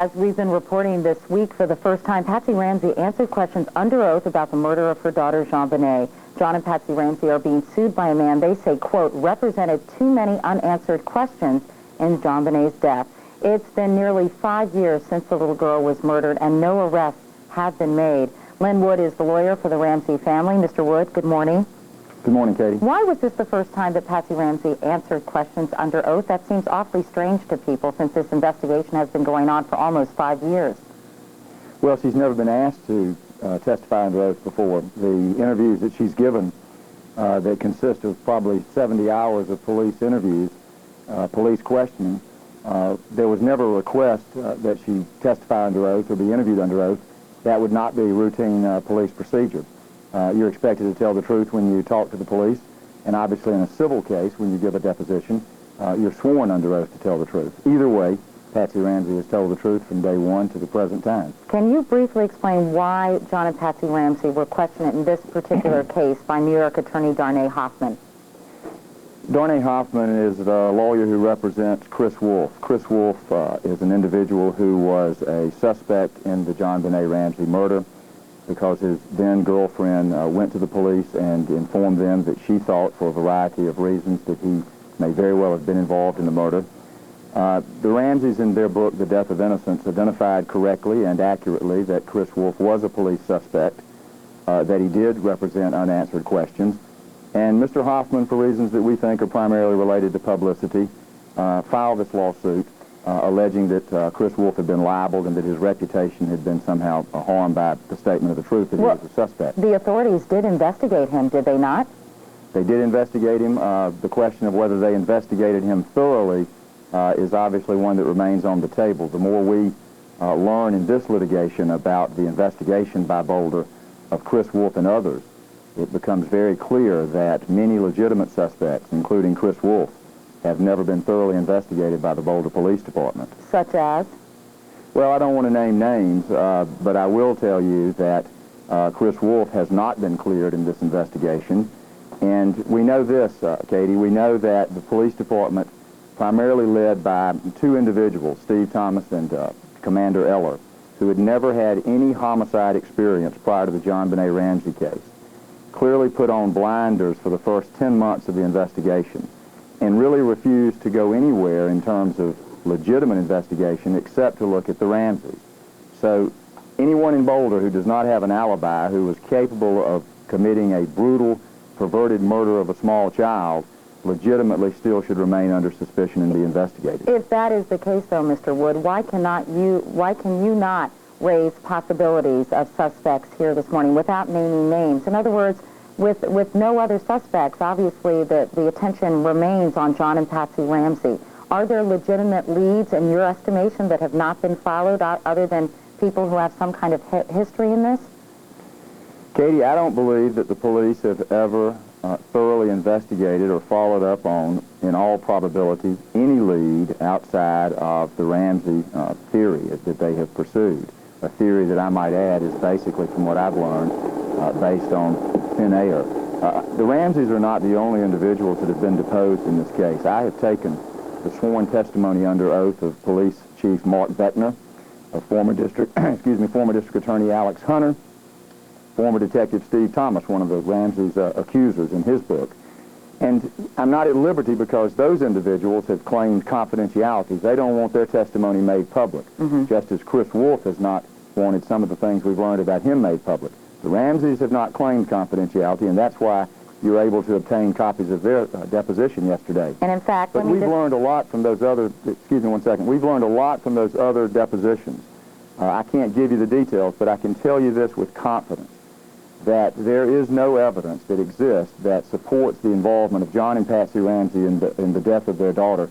As we've been reporting this week, for the first time, Patsy Ramsey answered questions under oath about the murder of her daughter, JonBenet. John and Patsy Ramsey are being sued by a man they say, quote, represented too many unanswered questions in JonBenet's death. It's been nearly 5 years since the little girl was murdered, and no arrests have been made. Lin Wood is the lawyer for the Ramsey family. Mr. Wood, good morning. Good morning, Katie. Why was this the first time that Patsy Ramsey answered questions under oath? That seems awfully strange to people since this investigation has been going on for almost 5 years. Well, she's never been asked to testify under oath before. The interviews that she's given that consist of probably 70 hours of police interviews, police questioning, there was never a request that she testify under oath or be interviewed under oath. That would not be routine police procedure. You're expected to tell the truth when you talk to the police, and obviously in a civil case, when you give a deposition, you're sworn under oath to tell the truth. Either way, Patsy Ramsey has told the truth from day one to the present time. Can you briefly explain why John and Patsy Ramsey were questioned in this particular case by New York attorney Darnay Hoffman? Darnay Hoffman is the lawyer who represents Chris Wolf. Chris Wolf is an individual who was a suspect in the JonBenet Ramsey murder, because his then-girlfriend went to the police and informed them that she thought, for a variety of reasons, that he may very well have been involved in the murder. The Ramseys, in their book, The Death of Innocence, identified correctly and accurately that Chris Wolf was a police suspect, that he did represent unanswered questions, and Mr. Hoffman, for reasons that we think are primarily related to publicity, filed this lawsuit alleging that Chris Wolf had been libeled and that his reputation had been somehow harmed by the statement of the truth that he was a suspect. The authorities did investigate him, did they not? They did investigate him. The question of whether they investigated him thoroughly is obviously one that remains on the table. The more we learn in this litigation about the investigation by Boulder of Chris Wolf and others, it becomes very clear that many legitimate suspects, including Chris Wolf, have never been thoroughly investigated by the Boulder Police Department. Such as? Well, I don't want to name names, but I will tell you that Chris Wolf has not been cleared in this investigation. And we know this, Katie, we know that the police department, primarily led by two individuals, Steve Thomas and Commander Eller, who had never had any homicide experience prior to the JonBenet Ramsey case, clearly put on blinders for the first 10 months of the investigation, and really refused to go anywhere in terms of legitimate investigation except to look at the Ramseys. So anyone in Boulder who does not have an alibi, who was capable of committing a brutal, perverted murder of a small child, legitimately still should remain under suspicion and be investigated. If that is the case, though, Mr. Wood, why can you not raise possibilities of suspects here this morning without naming names? In other words, with no other suspects, obviously the attention remains on John and Patsy Ramsey. Are there legitimate leads, in your estimation, that have not been followed other than people who have some kind of history in this? Katie, I don't believe that the police have ever thoroughly investigated or followed up on, in all probability, any lead outside of the Ramsey theory that they have pursued. A theory that I might add is basically, from what I've learned, based on thin air. The Ramseys are not the only individuals that have been deposed in this case. I have taken the sworn testimony under oath of Police Chief Mark Beckner, of former District Attorney Alex Hunter, former Detective Steve Thomas, one of the Ramseys' accusers in his book. And I'm not at liberty because those individuals have claimed confidentiality. They don't want their testimony made public, just as Chris Wolf has not wanted some of the things we've learned about him made public. The Ramseys have not claimed confidentiality, and that's why you're able to obtain copies of their deposition yesterday. And in fact, but we've learned a lot from those other, excuse me one second, we've learned a lot from those other depositions. I can't give you the details, but I can tell you this with confidence, that there is no evidence that exists that supports the involvement of John and Patsy Ramsey in the death of their daughter.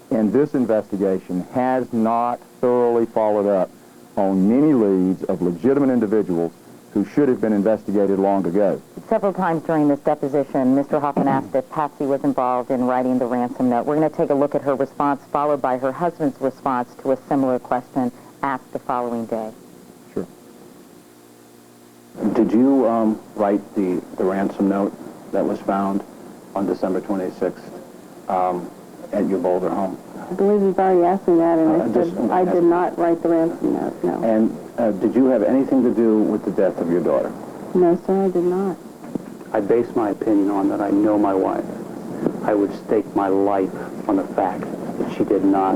And this investigation has not thoroughly followed up on many leads of legitimate individuals who should have been investigated long ago. Several times during this deposition, Mr. Hoffman asked if Patsy was involved in writing the ransom note. We're going to take a look at her response, followed by her husband's response to a similar question asked the following day. Sure. Did you write the ransom note that was found on December 26th at your Boulder home? I believe you've already asked me that, and I just- said I did not write the ransom note, no. And did you have anything to do with the death of your daughter? No, sir, I did not. I base my opinion on that I know my wife. I would stake my life on the fact that she did not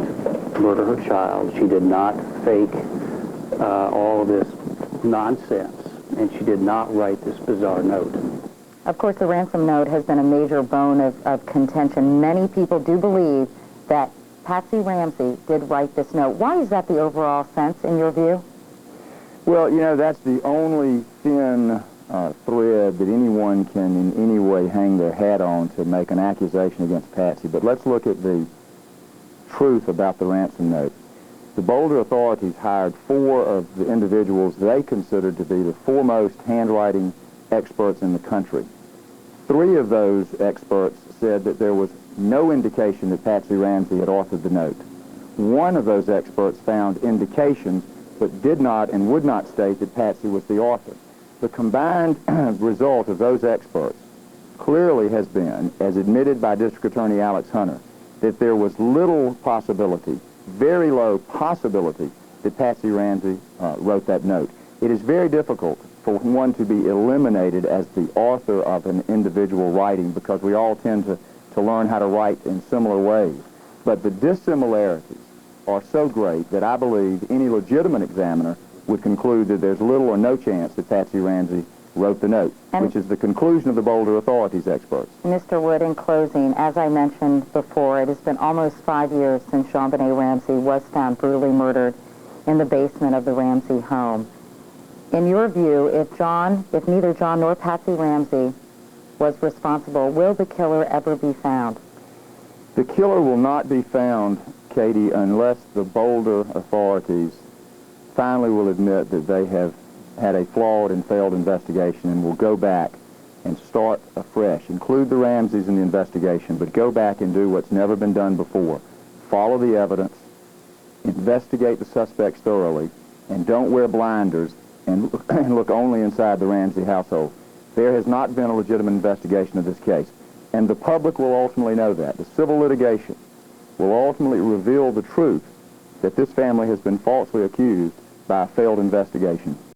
murder her child. She did not fake all of this nonsense, and she did not write this bizarre note. Of course, the ransom note has been a major bone of contention. Many people do believe that Patsy Ramsey did write this note. Why is that the overall sense, in your view? Well, you know, that's the only thin thread that anyone can in any way hang their hat on to make an accusation against Patsy. But let's look at the truth about the ransom note. The Boulder authorities hired 4 of the individuals they considered to be the foremost handwriting experts in the country. 3 of those experts said that there was no indication that Patsy Ramsey had authored the note. 1 of those experts found indications but did not and would not state that Patsy was the author. The combined result of those experts clearly has been, as admitted by District Attorney Alex Hunter, that there was little possibility, very low possibility, that Patsy Ramsey wrote that note. It is very difficult for one to be eliminated as the author of an individual writing because we all tend to learn how to write in similar ways. But the dissimilarities are so great that I believe any legitimate examiner would conclude that there's little or no chance that Patsy Ramsey wrote the note, which is the conclusion of the Boulder authorities experts. Mr. Wood, in closing, as I mentioned before, it has been almost 5 years since JonBenet Ramsey was found brutally murdered in the basement of the Ramsey home. In your view, if neither John nor Patsy Ramsey was responsible, will the killer ever be found? The killer will not be found, Katie, unless the Boulder authorities finally will admit that they have had a flawed and failed investigation and will go back and start afresh. Include the Ramseys in the investigation, but go back and do what's never been done before. Follow the evidence, investigate the suspects thoroughly, and don't wear blinders and look only inside the Ramsey household. There has not been a legitimate investigation of this case, and the public will ultimately know that. The civil litigation will ultimately reveal the truth that this family has been falsely accused by a failed investigation.